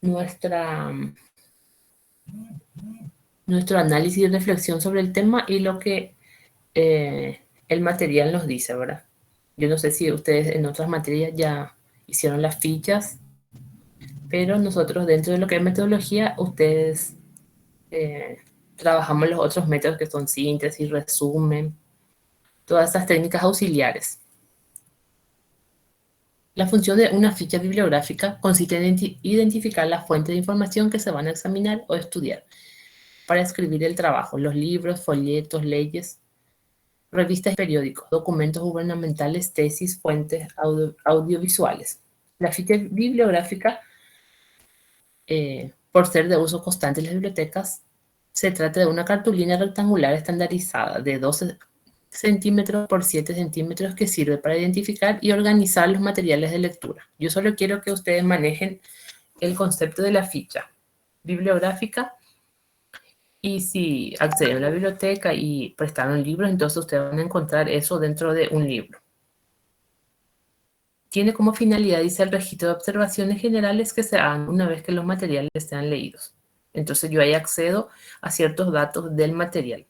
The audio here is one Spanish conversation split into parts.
nuestra, nuestro análisis y reflexión sobre el tema y lo que el material nos dice, ¿verdad? Yo no sé si ustedes en otras materias ya hicieron las fichas, pero nosotros dentro de lo que es metodología, ustedes trabajamos los otros métodos que son síntesis, resumen, todas estas técnicas auxiliares. La función de una ficha bibliográfica consiste en identificar la fuente de información que se van a examinar o estudiar para escribir el trabajo, los libros, folletos, leyes, revistas y periódicos, documentos gubernamentales, tesis, fuentes audiovisuales. La ficha bibliográfica, por ser de uso constante en las bibliotecas, se trata de una cartulina rectangular estandarizada de 12 centímetros por 7 centímetros que sirve para identificar y organizar los materiales de lectura. Yo solo quiero que ustedes manejen el concepto de la ficha bibliográfica y si acceden a la biblioteca y prestaron libros, entonces ustedes van a encontrar eso dentro de un libro. Tiene como finalidad, dice, el registro de observaciones generales que se hagan una vez que los materiales sean leídos. Entonces yo ahí accedo a ciertos datos del material.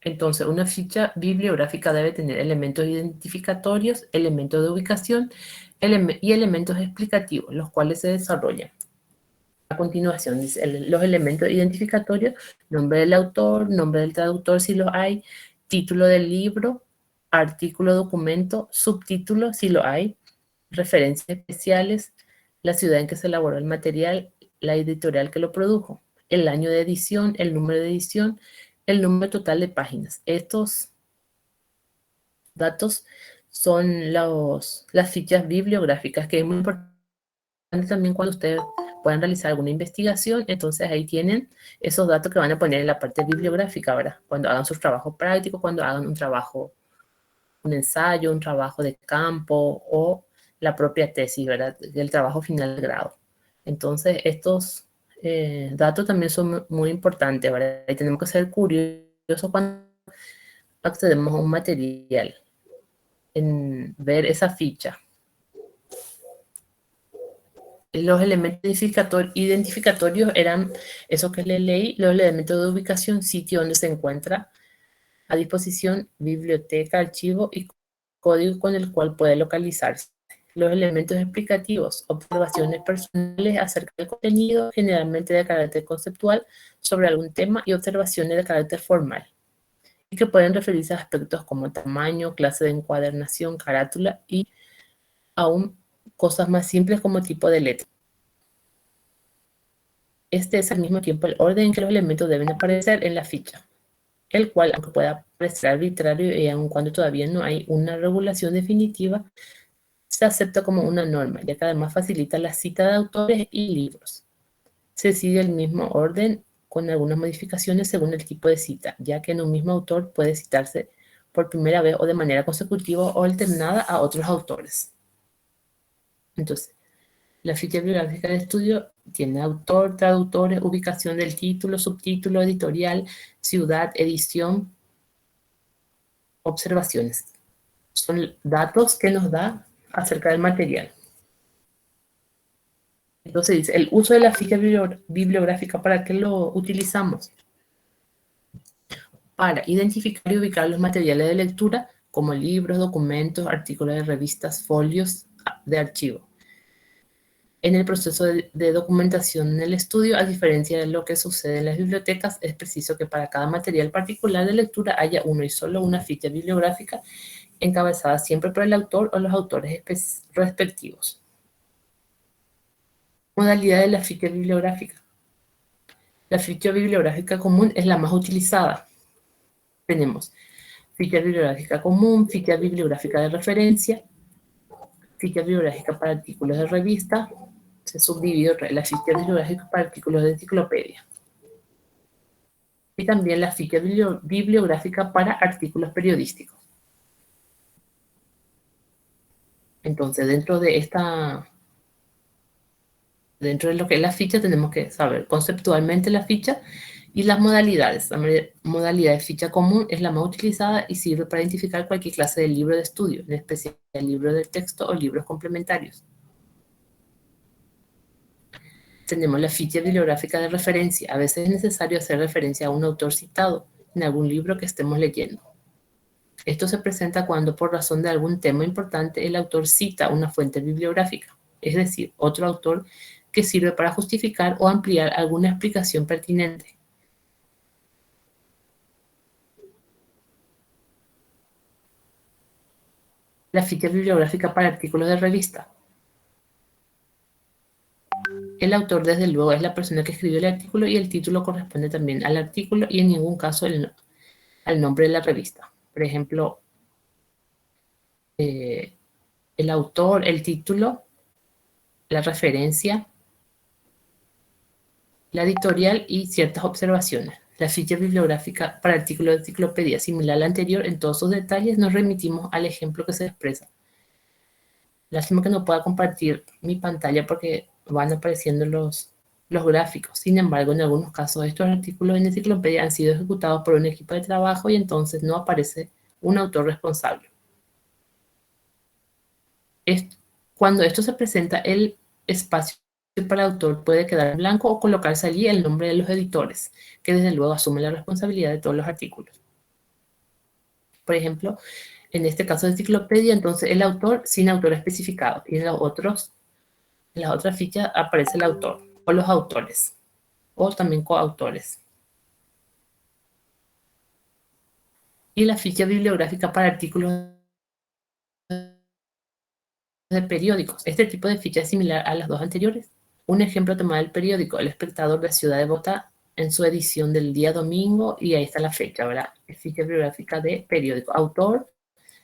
Entonces, una ficha bibliográfica debe tener elementos identificatorios, elementos de ubicación y elementos explicativos, los cuales se desarrollan. A continuación, dice, los elementos identificatorios: nombre del autor, nombre del traductor si lo hay, título del libro, artículo, documento, subtítulo si lo hay, referencias especiales, la ciudad en que se elaboró el material, la editorial que lo produjo, el año de edición, el número de edición, el número total de páginas. Estos datos son las fichas bibliográficas, que es muy importante también cuando ustedes puedan realizar alguna investigación. Entonces ahí tienen esos datos que van a poner en la parte bibliográfica, ¿verdad? Cuando hagan sus trabajos prácticos, cuando hagan un trabajo, un ensayo, un trabajo de campo o la propia tesis, ¿verdad? El trabajo final de grado. Entonces estos datos también son muy importantes, ¿verdad? Y tenemos que ser curiosos cuando accedemos a un material, en ver esa ficha. Los elementos identificatorios eran esos que le leí, los elementos de ubicación: sitio donde se encuentra, a disposición, biblioteca, archivo y código con el cual puede localizarse. Los elementos explicativos: observaciones personales acerca del contenido, generalmente de carácter conceptual, sobre algún tema, y observaciones de carácter formal, y que pueden referirse a aspectos como tamaño, clase de encuadernación, carátula y aún cosas más simples como tipo de letra. Este es al mismo tiempo el orden en que los elementos deben aparecer en la ficha, el cual, aunque pueda parecer arbitrario y aun cuando todavía no hay una regulación definitiva, se acepta como una norma, ya que además facilita la cita de autores y libros. Se sigue el mismo orden con algunas modificaciones según el tipo de cita, ya que en un mismo autor puede citarse por primera vez o de manera consecutiva o alternada a otros autores. Entonces, la ficha bibliográfica de estudio tiene autor, traductores, ubicación del título, subtítulo, editorial, ciudad, edición, observaciones. Son datos que nos da acerca del material. Entonces dice, el uso de la ficha bibliográfica, ¿para qué lo utilizamos? Para identificar y ubicar los materiales de lectura, como libros, documentos, artículos de revistas, folios de archivo. En el proceso de documentación en el estudio, a diferencia de lo que sucede en las bibliotecas, es preciso que para cada material particular de lectura haya uno y solo una ficha bibliográfica, encabezada siempre por el autor o los autores respectivos. Modalidad de la ficha bibliográfica. La ficha bibliográfica común es la más utilizada. Tenemos ficha bibliográfica común, ficha bibliográfica de referencia, ficha bibliográfica para artículos de revista. Se subdivide la ficha bibliográfica para artículos de enciclopedia. Y también la ficha bibliográfica para artículos periodísticos. Entonces, dentro de lo que es la ficha, tenemos que saber conceptualmente la ficha y las modalidades. La modalidad de ficha común es la más utilizada y sirve para identificar cualquier clase de libro de estudio, en especial libros de texto o libros complementarios. Tenemos la ficha bibliográfica de referencia. A veces es necesario hacer referencia a un autor citado en algún libro que estemos leyendo. Esto se presenta cuando, por razón de algún tema importante, el autor cita una fuente bibliográfica, es decir, otro autor que sirve para justificar o ampliar alguna explicación pertinente. La ficha bibliográfica para artículos de revista. El autor, desde luego, es la persona que escribió el artículo y el título corresponde también al artículo y en ningún caso al nombre de la revista. Por ejemplo, el autor, el título, la referencia, la editorial y ciertas observaciones. La ficha bibliográfica para artículos de enciclopedia, similar a la anterior en todos sus detalles, nos remitimos al ejemplo que se expresa. Lástima que no pueda compartir mi pantalla porque van apareciendo los gráficos. Sin embargo, en algunos casos estos artículos en enciclopedia han sido ejecutados por un equipo de trabajo y entonces no aparece un autor responsable. Cuando esto se presenta, el espacio para el autor puede quedar en blanco o colocarse allí el nombre de los editores, que desde luego asumen la responsabilidad de todos los artículos. Por ejemplo, en este caso de enciclopedia, entonces el autor sin autor especificado, y en las otras fichas aparece el autor o los autores, o también coautores. Y la ficha bibliográfica para artículos de periódicos. Este tipo de ficha es similar a las dos anteriores. Un ejemplo tomado del periódico El Espectador de la ciudad de Bogotá en su edición del día domingo, y ahí está la fecha, ¿verdad? Ficha bibliográfica de periódico. Autor,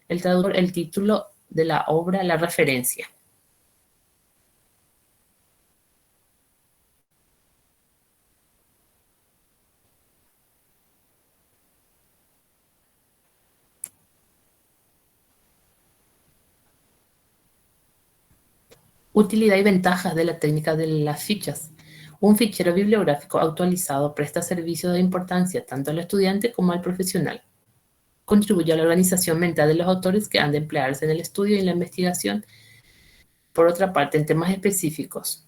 el traductor, el título de la obra, la referencia. Utilidad y ventajas de la técnica de las fichas. Un fichero bibliográfico actualizado presta servicios de importancia tanto al estudiante como al profesional. Contribuye a la organización mental de los autores que han de emplearse en el estudio y en la investigación. Por otra parte, en temas específicos,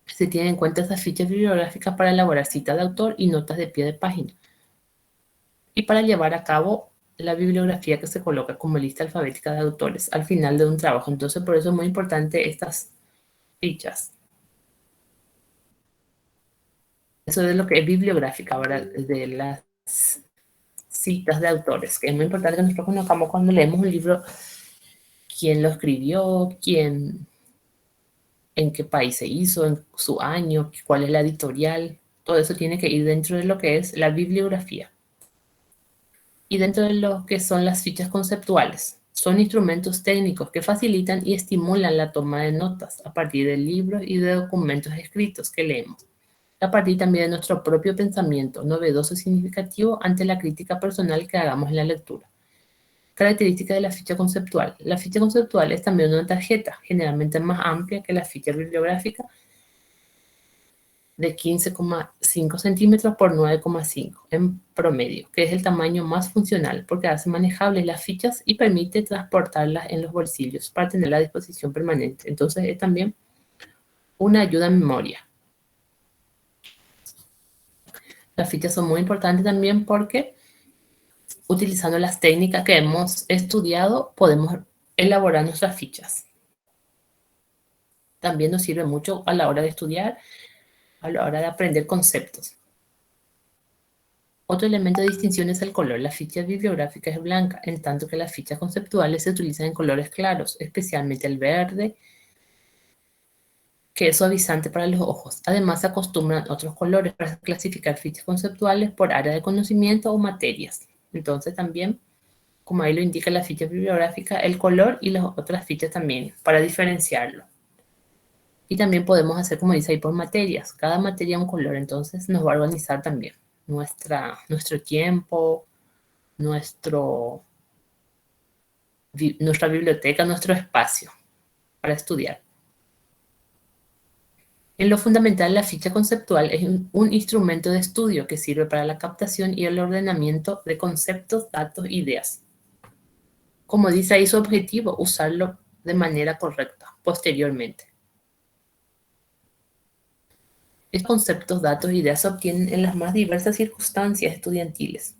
se tienen en cuenta estas fichas bibliográficas para elaborar citas de autor y notas de pie de página, y para llevar a cabo la bibliografía que se coloca como lista alfabética de autores al final de un trabajo. Entonces, por eso es muy importante estas fichas. Eso es lo que es bibliográfica, ahora de las citas de autores, que es muy importante que nosotros conozcamos cuando leemos un libro, quién lo escribió, quién, en qué país se hizo, en su año, cuál es la editorial. Todo eso tiene que ir dentro de lo que es la bibliografía. Y dentro de lo que son las fichas conceptuales, son instrumentos técnicos que facilitan y estimulan la toma de notas a partir de libros y de documentos escritos que leemos, a partir también de nuestro propio pensamiento novedoso y significativo ante la crítica personal que hagamos en la lectura. Característica de la ficha conceptual. La ficha conceptual es también una tarjeta, generalmente más amplia que la ficha bibliográfica, de 15,5 centímetros por 9,5 en promedio, que es el tamaño más funcional porque hace manejables las fichas y permite transportarlas en los bolsillos para tenerla a disposición permanente. Entonces es también una ayuda en memoria. Las fichas son muy importantes también porque utilizando las técnicas que hemos estudiado podemos elaborar nuestras fichas. También nos sirve mucho a la hora de estudiar, a la hora de aprender conceptos. Otro elemento de distinción es el color. La ficha bibliográfica es blanca, en tanto que las fichas conceptuales se utilizan en colores claros, especialmente el verde, que es suavizante para los ojos. Además, se acostumbran otros colores para clasificar fichas conceptuales por área de conocimiento o materias. Entonces también, como ahí lo indica la ficha bibliográfica, el color y las otras fichas también, para diferenciarlo. Y también podemos hacer, como dice ahí, por materias. Cada materia un color, entonces nos va a organizar también nuestro tiempo, nuestra biblioteca, nuestro espacio para estudiar. En lo fundamental, la ficha conceptual es un instrumento de estudio que sirve para la captación y el ordenamiento de conceptos, datos, ideas. Como dice ahí su objetivo, usarlo de manera correcta posteriormente. Estos conceptos, datos e ideas se obtienen en las más diversas circunstancias estudiantiles,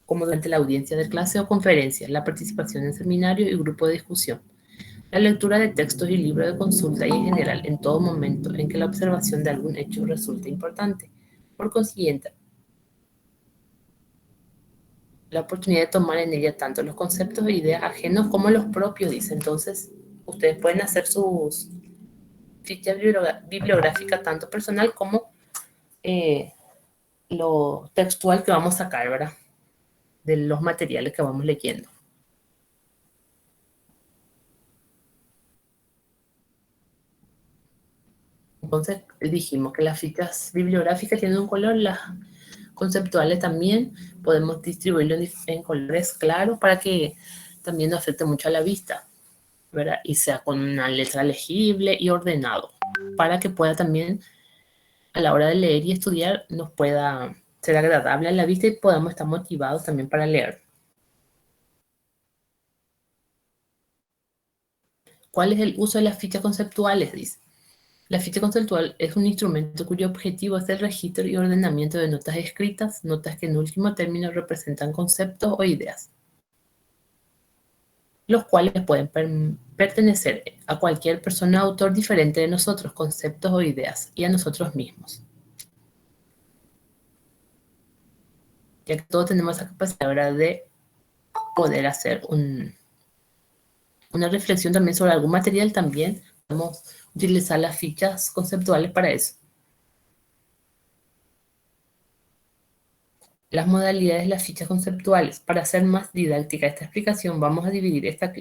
como durante la audiencia de clase o conferencia, la participación en seminario y grupo de discusión, la lectura de textos y libros de consulta y en general en todo momento en que la observación de algún hecho resulte importante. Por consiguiente, la oportunidad de tomar en ella tanto los conceptos e ideas ajenos como los propios, dice. Entonces, ustedes pueden hacer sus fichas bibliográficas tanto personal como eh, lo textual que vamos a sacar, ¿verdad? De los materiales que vamos leyendo. Entonces, dijimos que las fichas bibliográficas tienen un color, las conceptuales también. Podemos distribuirlo en colores claros para que también no afecte mucho a la vista, ¿verdad? Y sea con una letra legible y ordenado, para que pueda también, a la hora de leer y estudiar, nos pueda ser agradable a la vista y podamos estar motivados también para leer. ¿Cuál es el uso de las fichas conceptuales? Dice. La ficha conceptual es un instrumento cuyo objetivo es el registro y ordenamiento de notas escritas, notas que en último término representan conceptos o ideas, los cuales pueden pertenecer a cualquier persona o autor diferente de nosotros, conceptos o ideas, y a nosotros mismos. Ya que todos tenemos esa capacidad, ¿verdad?, de poder hacer una reflexión también sobre algún material, también podemos utilizar las fichas conceptuales para eso. Las modalidades de las fichas conceptuales. Para hacer más didáctica esta explicación, vamos a dividir esta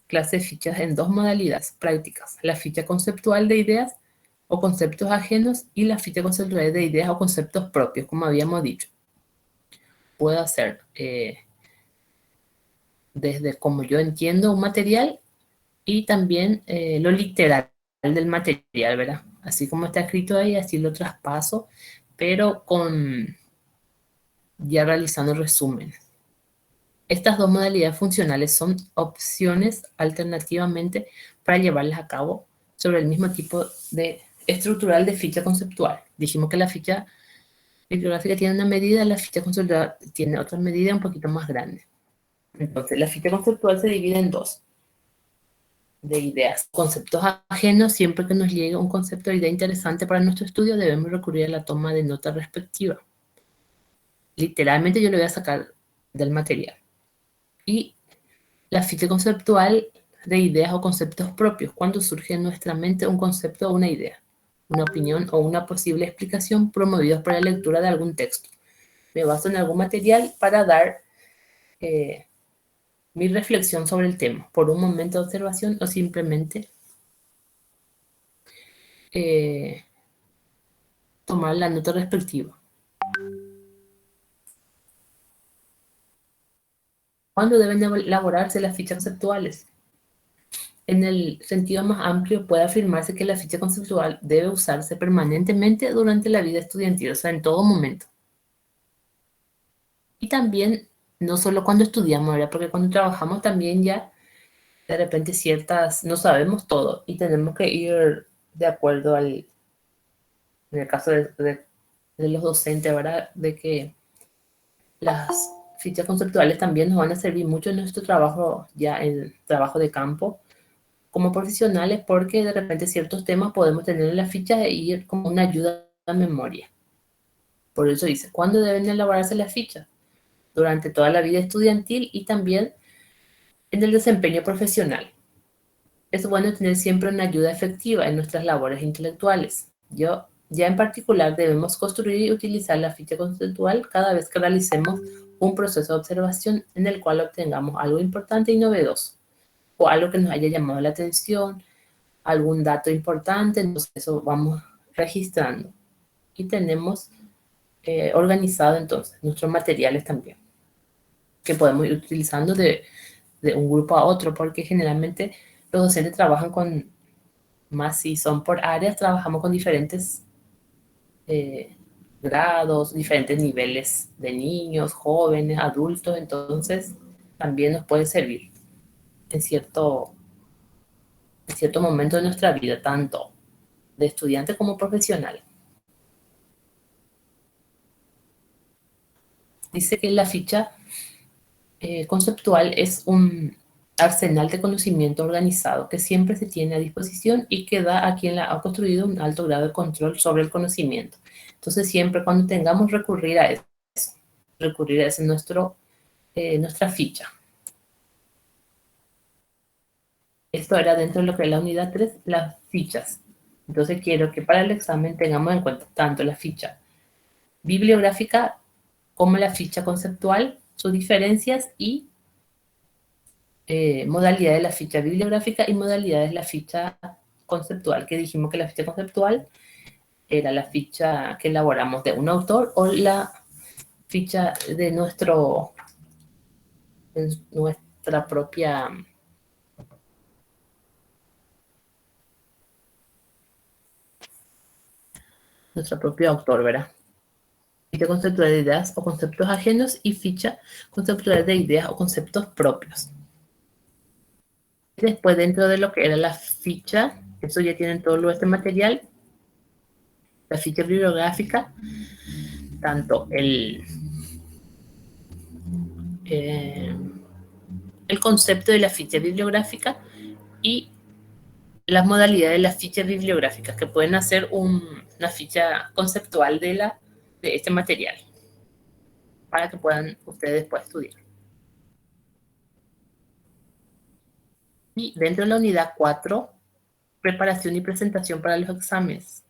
clase de fichas en dos modalidades prácticas: la ficha conceptual de ideas o conceptos ajenos y la ficha conceptual de ideas o conceptos propios, como habíamos dicho. Puedo hacer desde como yo entiendo un material y también lo literal del material, ¿verdad? Así como está escrito ahí, así lo traspaso, pero con ya realizando resúmenes. Estas dos modalidades funcionales son opciones alternativamente para llevarlas a cabo sobre el mismo tipo de estructural de ficha conceptual. Dijimos que la ficha bibliográfica tiene una medida, la ficha conceptual tiene otra medida un poquito más grande. Entonces, la ficha conceptual se divide en dos: de ideas, conceptos ajenos. Siempre que nos llegue un concepto o idea interesante para nuestro estudio, debemos recurrir a la toma de nota respectiva. Literalmente yo le voy a sacar del material. Y la ficha conceptual de ideas o conceptos propios, cuando surge en nuestra mente un concepto o una idea, una opinión o una posible explicación promovidos por la lectura de algún texto. Me baso en algún material para dar mi reflexión sobre el tema, por un momento de observación o simplemente tomar la nota respectiva. ¿Cuándo deben elaborarse las fichas conceptuales? En el sentido más amplio, puede afirmarse que la ficha conceptual debe usarse permanentemente durante la vida estudiantil, o sea, en todo momento. Y también, no solo cuando estudiamos, ¿verdad? Porque cuando trabajamos también ya de repente no sabemos todo y tenemos que ir de acuerdo en el caso de los docentes, ¿verdad? De que las fichas conceptuales también nos van a servir mucho en nuestro trabajo, ya en trabajo de campo, como profesionales, porque de repente ciertos temas podemos tener en la ficha e ir como una ayuda a memoria. Por eso dice, ¿cuándo deben elaborarse las fichas? Durante toda la vida estudiantil y también en el desempeño profesional. Es bueno tener siempre una ayuda efectiva en nuestras labores intelectuales. Ya en particular debemos construir y utilizar la ficha conceptual cada vez que realicemos un proceso de observación en el cual obtengamos algo importante y novedoso, o algo que nos haya llamado la atención, algún dato importante. Entonces eso vamos registrando y tenemos organizado entonces nuestros materiales también, que podemos ir utilizando de un grupo a otro, porque generalmente los docentes trabajan con, más si son por áreas, trabajamos con diferentes eh, grados, diferentes niveles de niños, jóvenes, adultos. Entonces también nos puede servir en cierto momento de nuestra vida, tanto de estudiante como profesional. Dice que la ficha conceptual es un arsenal de conocimiento organizado que siempre se tiene a disposición y que da a quien la ha construido un alto grado de control sobre el conocimiento. Entonces, siempre cuando tengamos recurrir a eso nuestra ficha. Esto era dentro de lo que es la unidad 3, las fichas. Entonces, quiero que para el examen tengamos en cuenta tanto la ficha bibliográfica como la ficha conceptual, sus diferencias y modalidades de la ficha bibliográfica y modalidades de la ficha conceptual, que dijimos que la ficha conceptual era la ficha que elaboramos de un autor o la ficha de nuestra propia nuestro propio autor, ¿verdad? Ficha conceptual de ideas o conceptos ajenos y ficha conceptual de ideas o conceptos propios. Después, dentro de lo que era la ficha, eso ya tienen todo este material, la ficha bibliográfica, tanto el concepto de la ficha bibliográfica y las modalidades de las fichas bibliográficas que pueden hacer una ficha conceptual de este material para que puedan ustedes después estudiar. Y dentro de la unidad 4, preparación y presentación para los exámenes.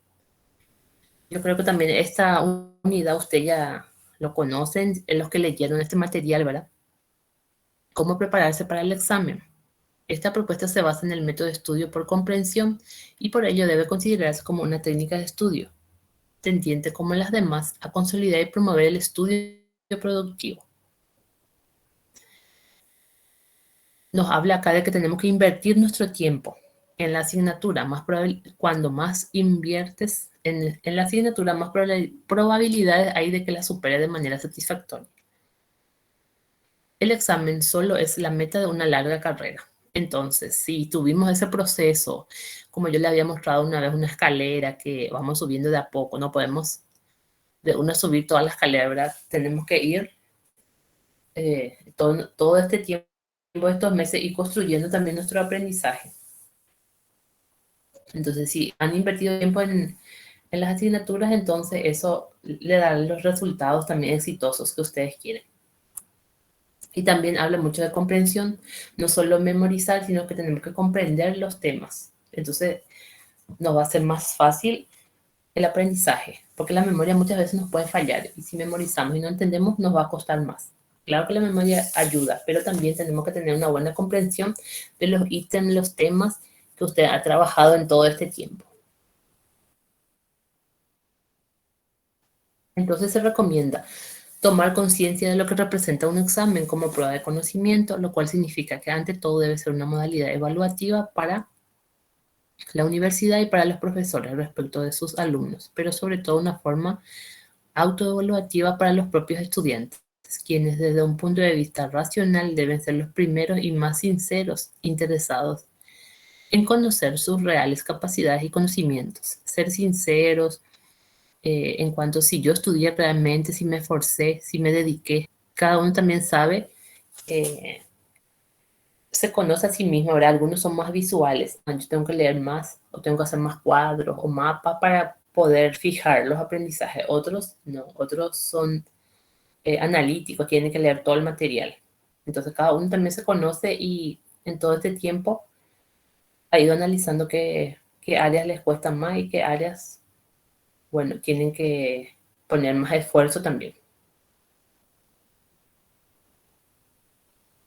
Yo creo que también esta unidad usted ya lo conocen, los que leyeron este material, ¿verdad? ¿Cómo prepararse para el examen? Esta propuesta se basa en el método de estudio por comprensión y por ello debe considerarse como una técnica de estudio, tendiente como las demás a consolidar y promover el estudio productivo. Nos habla acá de que tenemos que invertir nuestro tiempo en la asignatura, cuando más inviertes en la asignatura, más probabilidades hay de que la supere de manera satisfactoria. El examen solo es la meta de una larga carrera. Entonces, si tuvimos ese proceso, como yo le había mostrado una vez, una escalera que vamos subiendo de a poco, no podemos de una subir toda la escalera, ¿verdad? Tenemos que ir todo este tiempo, estos meses, y construyendo también nuestro aprendizaje. Entonces, si han invertido tiempo en las asignaturas, entonces eso le da los resultados también exitosos que ustedes quieren. Y también habla mucho de comprensión, no solo memorizar, sino que tenemos que comprender los temas. Entonces, nos va a ser más fácil el aprendizaje, porque la memoria muchas veces nos puede fallar y si memorizamos y no entendemos, nos va a costar más. Claro que la memoria ayuda, pero también tenemos que tener una buena comprensión de los ítems, los temas que usted ha trabajado en todo este tiempo. Entonces se recomienda tomar conciencia de lo que representa un examen como prueba de conocimiento, lo cual significa que ante todo debe ser una modalidad evaluativa para la universidad y para los profesores respecto de sus alumnos, pero sobre todo una forma autoevaluativa para los propios estudiantes, quienes desde un punto de vista racional deben ser los primeros y más sinceros interesados en conocer sus reales capacidades y conocimientos, ser sinceros en cuanto a si yo estudié realmente, si me esforcé, si me dediqué. Cada uno también sabe, se conoce a sí mismo, ¿verdad? Algunos son más visuales, yo tengo que leer más o tengo que hacer más cuadros o mapas para poder fijar los aprendizajes. Otros no, otros son analíticos, tienen que leer todo el material. Entonces cada uno también se conoce y en todo este tiempo ha ido analizando qué áreas les cuestan más y qué áreas, bueno, tienen que poner más esfuerzo también.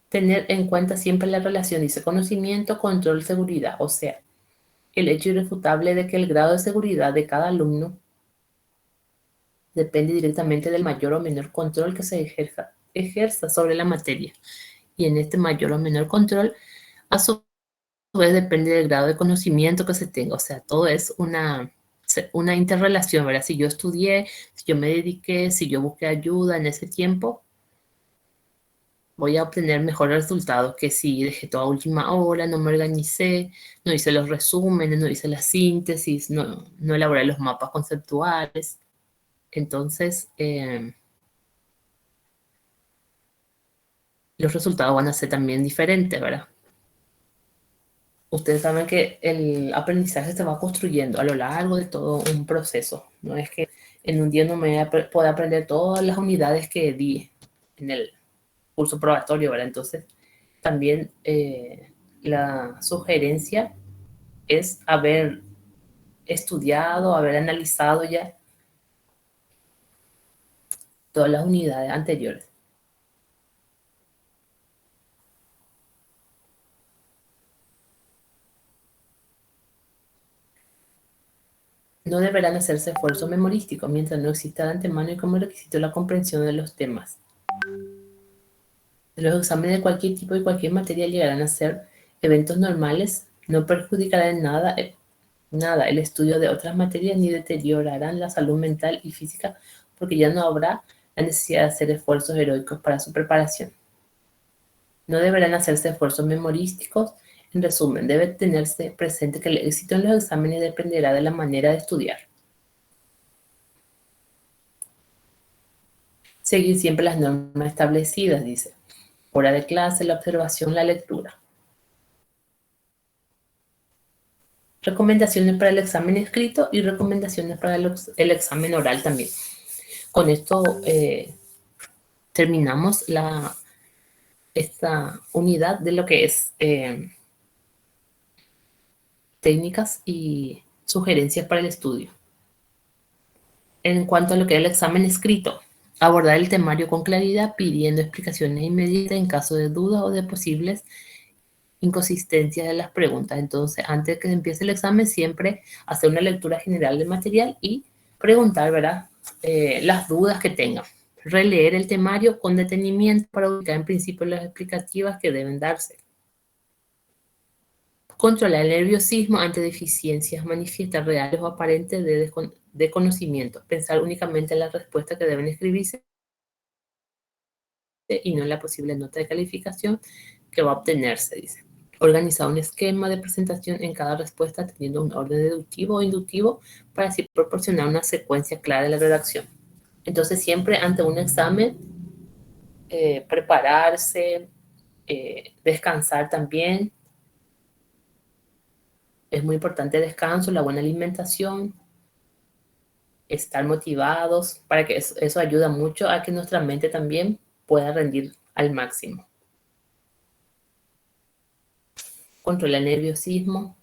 Tener en cuenta siempre la relación, dice conocimiento, control, seguridad, o sea, el hecho irrefutable de que el grado de seguridad de cada alumno depende directamente del mayor o menor control que se ejerza sobre la materia. Y en este mayor o menor control, a su vez depende del grado de conocimiento que se tenga. O sea, todo es una interrelación, ¿verdad? Si yo estudié, si yo me dediqué, si yo busqué ayuda en ese tiempo, voy a obtener mejores resultados que si dejé toda última hora, no me organicé, no hice los resúmenes, no hice la síntesis, no elaboré los mapas conceptuales. Entonces, los resultados van a ser también diferentes, ¿verdad? Ustedes saben que el aprendizaje se va construyendo a lo largo de todo un proceso. No es que en un día no me pueda aprender todas las unidades que di en el curso probatorio, ¿verdad? Entonces, también la sugerencia es haber estudiado, haber analizado ya todas las unidades anteriores. No deberán hacerse esfuerzos memorísticos mientras no exista de antemano y como requisito la comprensión de los temas. Los exámenes de cualquier tipo y cualquier materia llegarán a ser eventos normales, no perjudicarán en nada el estudio de otras materias ni deteriorarán la salud mental y física porque ya no habrá la necesidad de hacer esfuerzos heroicos para su preparación. No deberán hacerse esfuerzos memorísticos. En resumen, debe tenerse presente que el éxito en los exámenes dependerá de la manera de estudiar. Seguir siempre las normas establecidas, dice. Hora de clase, la observación, la lectura. Recomendaciones para el examen escrito y recomendaciones para el examen oral también. Con esto terminamos esta unidad de lo que es técnicas y sugerencias para el estudio. En cuanto a lo que es el examen escrito, abordar el temario con claridad, pidiendo explicaciones inmediatas en caso de dudas o de posibles inconsistencias de las preguntas. Entonces, antes de que empiece el examen, siempre hacer una lectura general del material y preguntar, ¿verdad? Las dudas que tengan. Releer el temario con detenimiento para ubicar en principio las explicativas que deben darse. Controlar el nerviosismo ante deficiencias manifiestas reales o aparentes de conocimiento. Pensar únicamente en las respuestas que deben escribirse y no en la posible nota de calificación que va a obtenerse, dice. Organizar un esquema de presentación en cada respuesta teniendo un orden deductivo o inductivo para así proporcionar una secuencia clara de la redacción. Entonces, siempre ante un examen, prepararse, descansar también. Es muy importante el descanso, la buena alimentación, estar motivados, para que eso ayuda mucho a que nuestra mente también pueda rendir al máximo. Controlar el nerviosismo.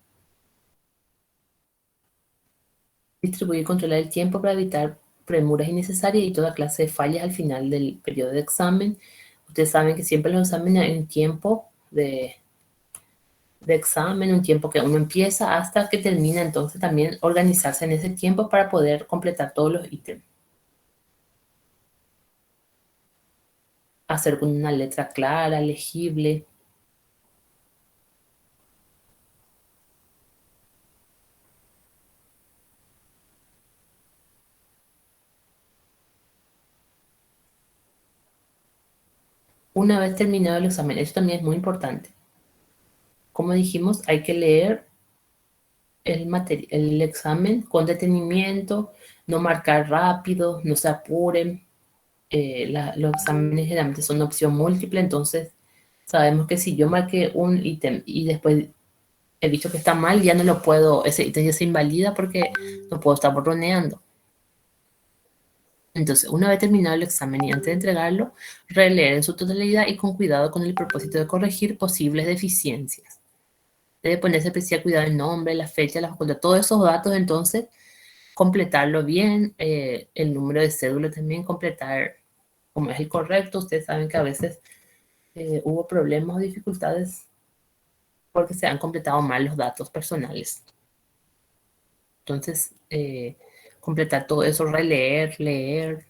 Distribuir y controlar el tiempo para evitar premuras innecesarias y toda clase de fallas al final del periodo de examen. Ustedes saben que siempre los exámenes hay un tiempo de examen, un tiempo que uno empieza hasta que termina, entonces también organizarse en ese tiempo para poder completar todos los ítems. Hacer con una letra clara, legible. Una vez terminado el examen, eso también es muy importante. Como dijimos, hay que leer el examen con detenimiento, no marcar rápido, no se apuren. Los exámenes generalmente son opción múltiple, entonces sabemos que si yo marqué un ítem y después he visto que está mal, ya no lo puedo, ese ítem ya se invalida porque no puedo estar borroneando. Entonces, una vez terminado el examen y antes de entregarlo, releer en su totalidad y con cuidado con el propósito de corregir posibles deficiencias. Debe ponerse especial cuidado el nombre, la fecha, la facultad, todos esos datos, entonces, completarlo bien, el número de cédula también, completar como es el correcto. Ustedes saben que a veces hubo problemas o dificultades porque se han completado mal los datos personales. Entonces, completar todo eso, releer, leer,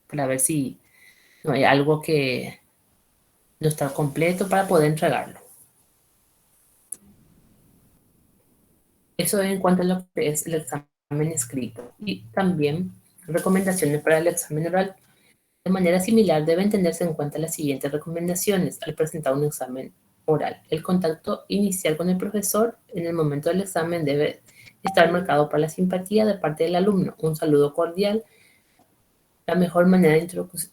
para ver si no hay algo que no está completo para poder entregarlo. Eso es en cuanto a lo que es el examen escrito. Y también recomendaciones para el examen oral. De manera similar, deben tenerse en cuenta las siguientes recomendaciones al presentar un examen oral. El contacto inicial con el profesor en el momento del examen debe estar marcado por la simpatía de parte del alumno, un saludo cordial, la mejor manera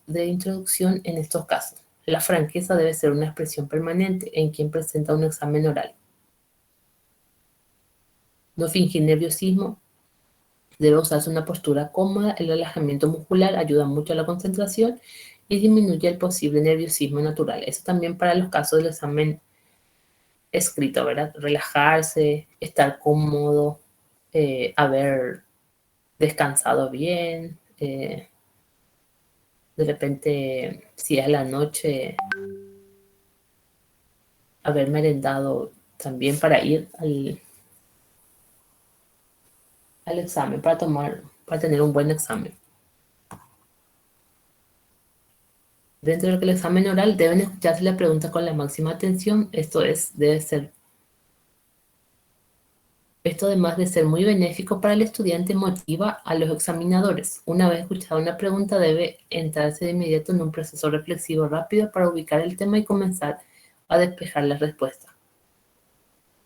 de introducción en estos casos. La franqueza debe ser una expresión permanente en quien presenta un examen oral. No fingir nerviosismo. Debe usarse una postura cómoda. El relajamiento muscular ayuda mucho a la concentración y disminuye el posible nerviosismo natural. Eso también para los casos del examen escrito, ¿verdad? Relajarse, estar cómodo, haber descansado bien, de repente, si es la noche, haber merendado también para ir al examen, para tener un buen examen. Dentro del examen oral deben escucharse la pregunta con la máxima atención. Esto además de ser muy benéfico para el estudiante, motiva a los examinadores. Una vez escuchada una pregunta, debe entrarse de inmediato en un proceso reflexivo rápido para ubicar el tema y comenzar a despejar la respuesta.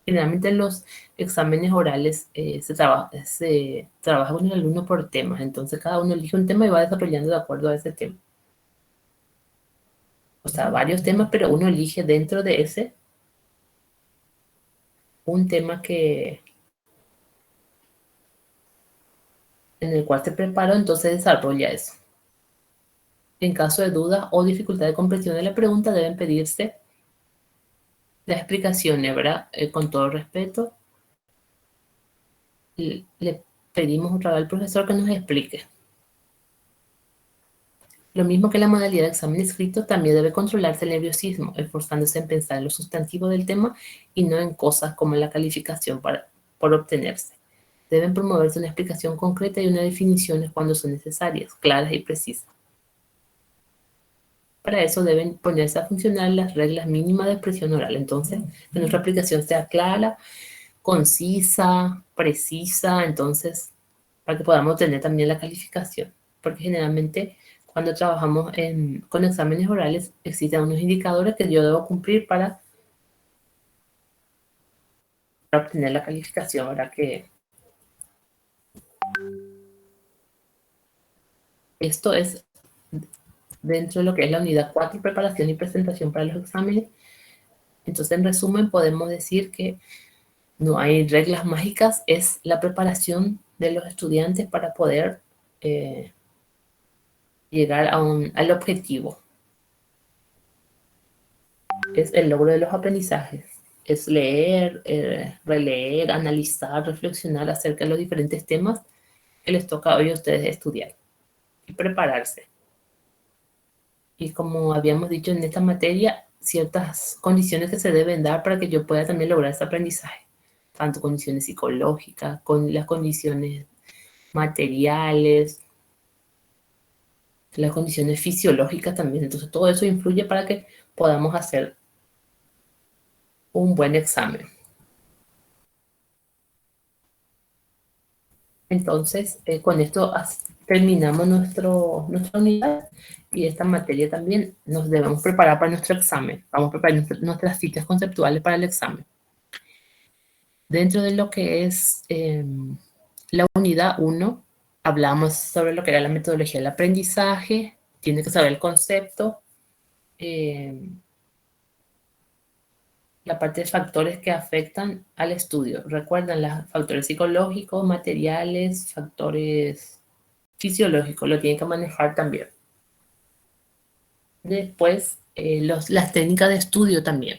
Generalmente en los exámenes orales se trabaja con el alumno por temas, entonces cada uno elige un tema y va desarrollando de acuerdo a ese tema. O sea, varios temas, pero uno elige dentro de ese un tema en el cual se preparó, entonces desarrolla eso. En caso de duda o dificultad de comprensión de la pregunta, deben pedirse las explicaciones, ¿verdad? Con todo respeto, le pedimos otra vez al profesor que nos explique. Lo mismo que la modalidad de examen escrito, también debe controlarse el nerviosismo, esforzándose en pensar en lo sustantivo del tema y no en cosas como la calificación por obtenerse. Deben promoverse una explicación concreta y unas definiciones cuando son necesarias, claras y precisas. Para eso deben ponerse a funcionar las reglas mínimas de expresión oral. Entonces, que nuestra aplicación sea clara, concisa, precisa, entonces, para que podamos obtener también la calificación. Porque generalmente cuando trabajamos con exámenes orales existen unos indicadores que yo debo cumplir para obtener la calificación. Ahora que esto es dentro de lo que es la unidad 4, preparación y presentación para los exámenes. Entonces, en resumen, podemos decir que no hay reglas mágicas, es la preparación de los estudiantes para poder llegar al objetivo. Es el logro de los aprendizajes. Es leer, releer, analizar, reflexionar acerca de los diferentes temas que les toca hoy a ustedes estudiar y prepararse. Y como habíamos dicho en esta materia, ciertas condiciones que se deben dar para que yo pueda también lograr ese aprendizaje, tanto condiciones psicológicas, con las condiciones materiales, las condiciones fisiológicas también. Entonces todo eso influye para que podamos hacer un buen examen. Entonces, con esto terminamos nuestra unidad y esta materia también nos debemos preparar para nuestro examen. Vamos a preparar nuestras fichas conceptuales para el examen. Dentro de lo que es la unidad 1, hablamos sobre lo que era la metodología del aprendizaje, tiene que saber el concepto, la parte de factores que afectan al estudio. Recuerdan los factores psicológicos, materiales, factores fisiológicos, lo tienen que manejar también. Después, las técnicas de estudio también,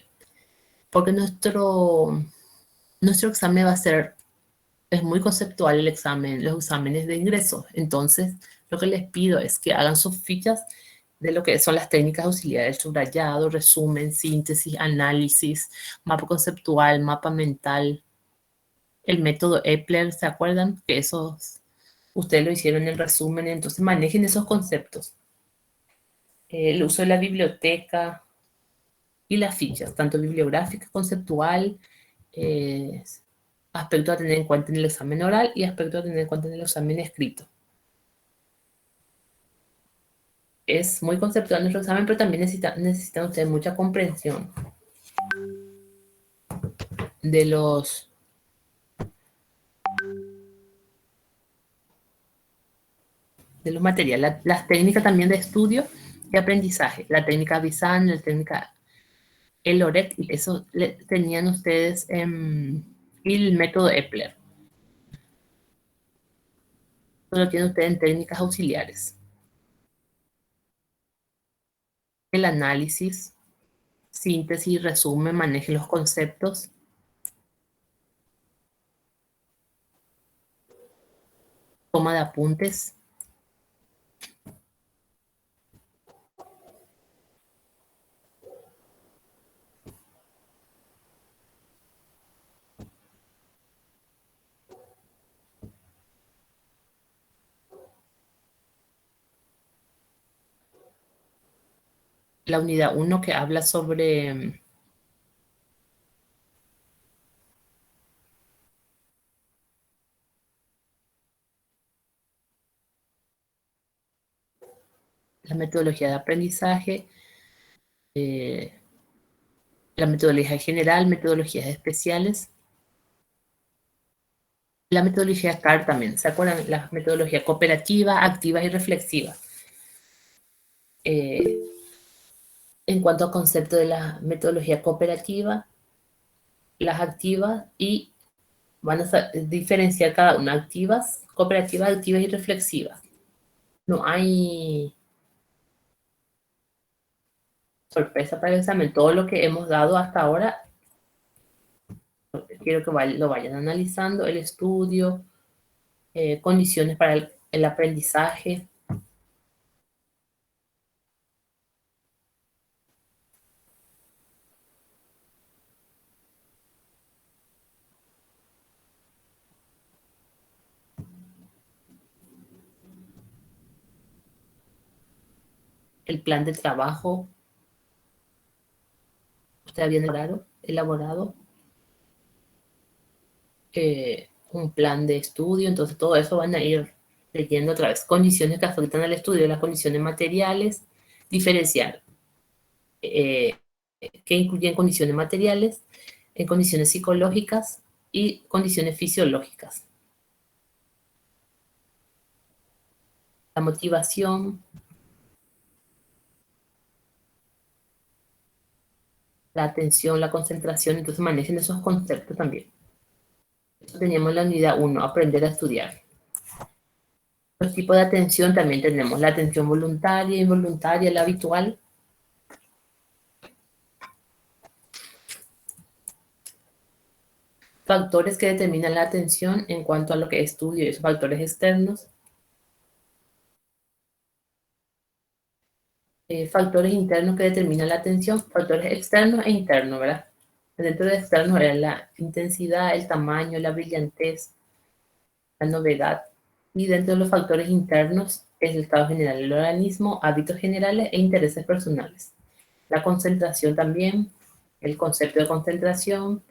porque nuestro examen es muy conceptual el examen, los exámenes de ingreso. Entonces, lo que les pido es que hagan sus fichas de lo que son las técnicas auxiliares, subrayado, resumen, síntesis, análisis, mapa conceptual, mapa mental, el método Epler, ¿se acuerdan? Que esos ustedes lo hicieron en el resumen, entonces manejen esos conceptos. El uso de la biblioteca y las fichas, tanto bibliográfica, conceptual, aspecto a tener en cuenta en el examen oral y aspecto a tener en cuenta en el examen escrito. Es muy conceptual nuestro examen, pero también necesitan ustedes mucha comprensión de los materiales, las técnicas también de estudio de aprendizaje, la técnica Bizan, la técnica ELORET, y eso tenían ustedes y el método Epler. Eso lo tienen ustedes en técnicas auxiliares. El análisis, síntesis y resumen, maneje los conceptos. Toma de apuntes. La unidad 1 que habla sobre la metodología de aprendizaje, la metodología general, metodologías especiales, la metodología CAR también. ¿Se acuerdan? La metodología cooperativa, activa y reflexiva. En cuanto al concepto de la metodología cooperativa, las activas y van a diferenciar cada una, activas, cooperativas, activas y reflexivas. No hay sorpresa para el examen. Todo lo que hemos dado hasta ahora, quiero que lo vayan analizando, el estudio, condiciones para el aprendizaje. El plan de trabajo, usted había elaborado un plan de estudio, entonces todo eso van a ir leyendo otra vez. Condiciones que afectan al estudio, las condiciones materiales, diferenciar que incluyen condiciones materiales, en condiciones psicológicas y condiciones fisiológicas. La motivación, la atención, la concentración, entonces manejen esos conceptos también. Teníamos la unidad 1, aprender a estudiar. Los tipos de atención también tenemos la atención voluntaria, involuntaria, la habitual. Factores que determinan la atención en cuanto a lo que estudio, esos factores externos. Factores internos que determinan la atención, factores externos e internos, ¿verdad? Dentro de externos era la intensidad, el tamaño, la brillantez, la novedad. Y dentro de los factores internos es el estado general del organismo, hábitos generales e intereses personales. La concentración también, el concepto de concentración,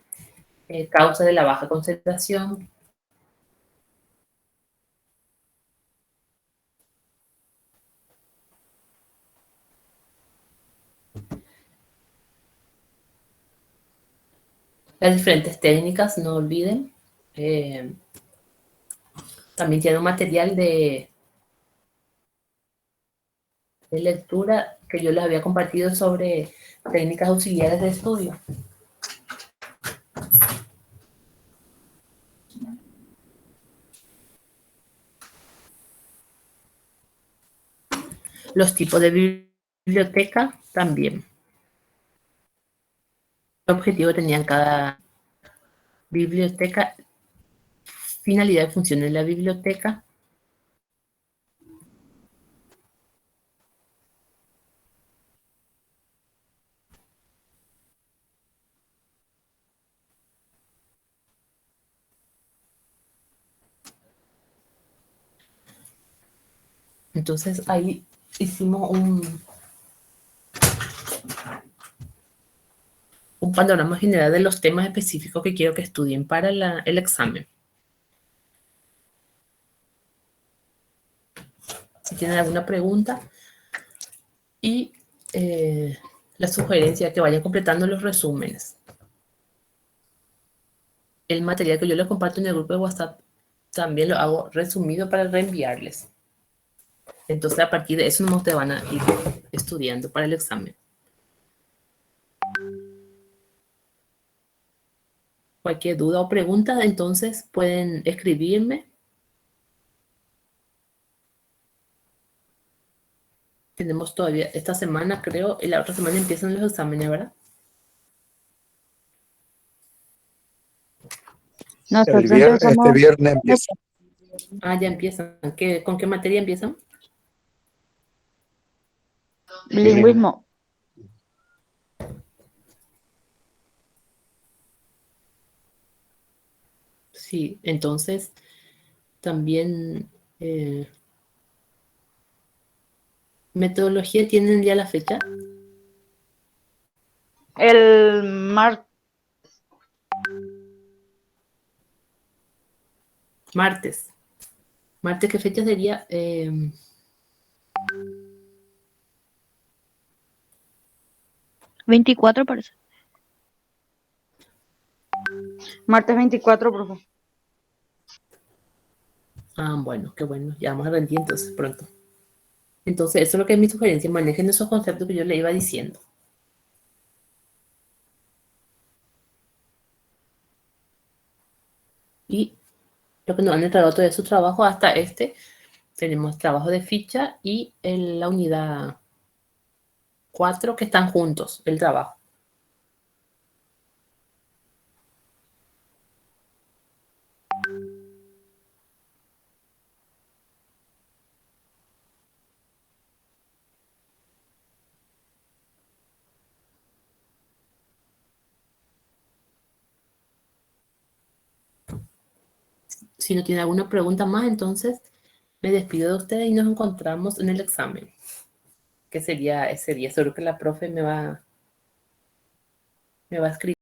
causa de la baja concentración. Las diferentes técnicas, no olviden. También tiene un material de lectura que yo les había compartido sobre técnicas auxiliares de estudio. Los tipos de biblioteca también. ¿Qué objetivo tenían cada biblioteca? Finalidad y función de la biblioteca. Entonces ahí hicimos un panorama general de los temas específicos que quiero que estudien para el examen. Si tienen alguna pregunta y la sugerencia que vayan completando los resúmenes. El material que yo les comparto en el grupo de WhatsApp también lo hago resumido para reenviarles. Entonces, a partir de eso, no te van a ir estudiando para el examen. Cualquier duda o pregunta, entonces pueden escribirme. Tenemos todavía esta semana, creo, y la otra semana empiezan los exámenes, ¿verdad? Nosotros Este empezamos viernes empieza. Ah, ya empiezan. ¿Con qué materia empiezan? bilingüismo. Sí, entonces también metodología, ¿tienen ya la fecha? El Martes. Martes, ¿qué fecha sería? 24 parece. martes 24, profe. Bueno, qué bueno. Ya vamos a rendir entonces pronto. Entonces, eso es lo que es mi sugerencia. Manejen esos conceptos que yo le iba diciendo. Y lo que nos han entregado todavía su trabajo hasta tenemos trabajo de ficha y en la unidad 4 que están juntos, el trabajo. Si no tiene alguna pregunta más, entonces me despido de ustedes y nos encontramos en el examen, que sería ese día. Seguro que la profe me va a escribir.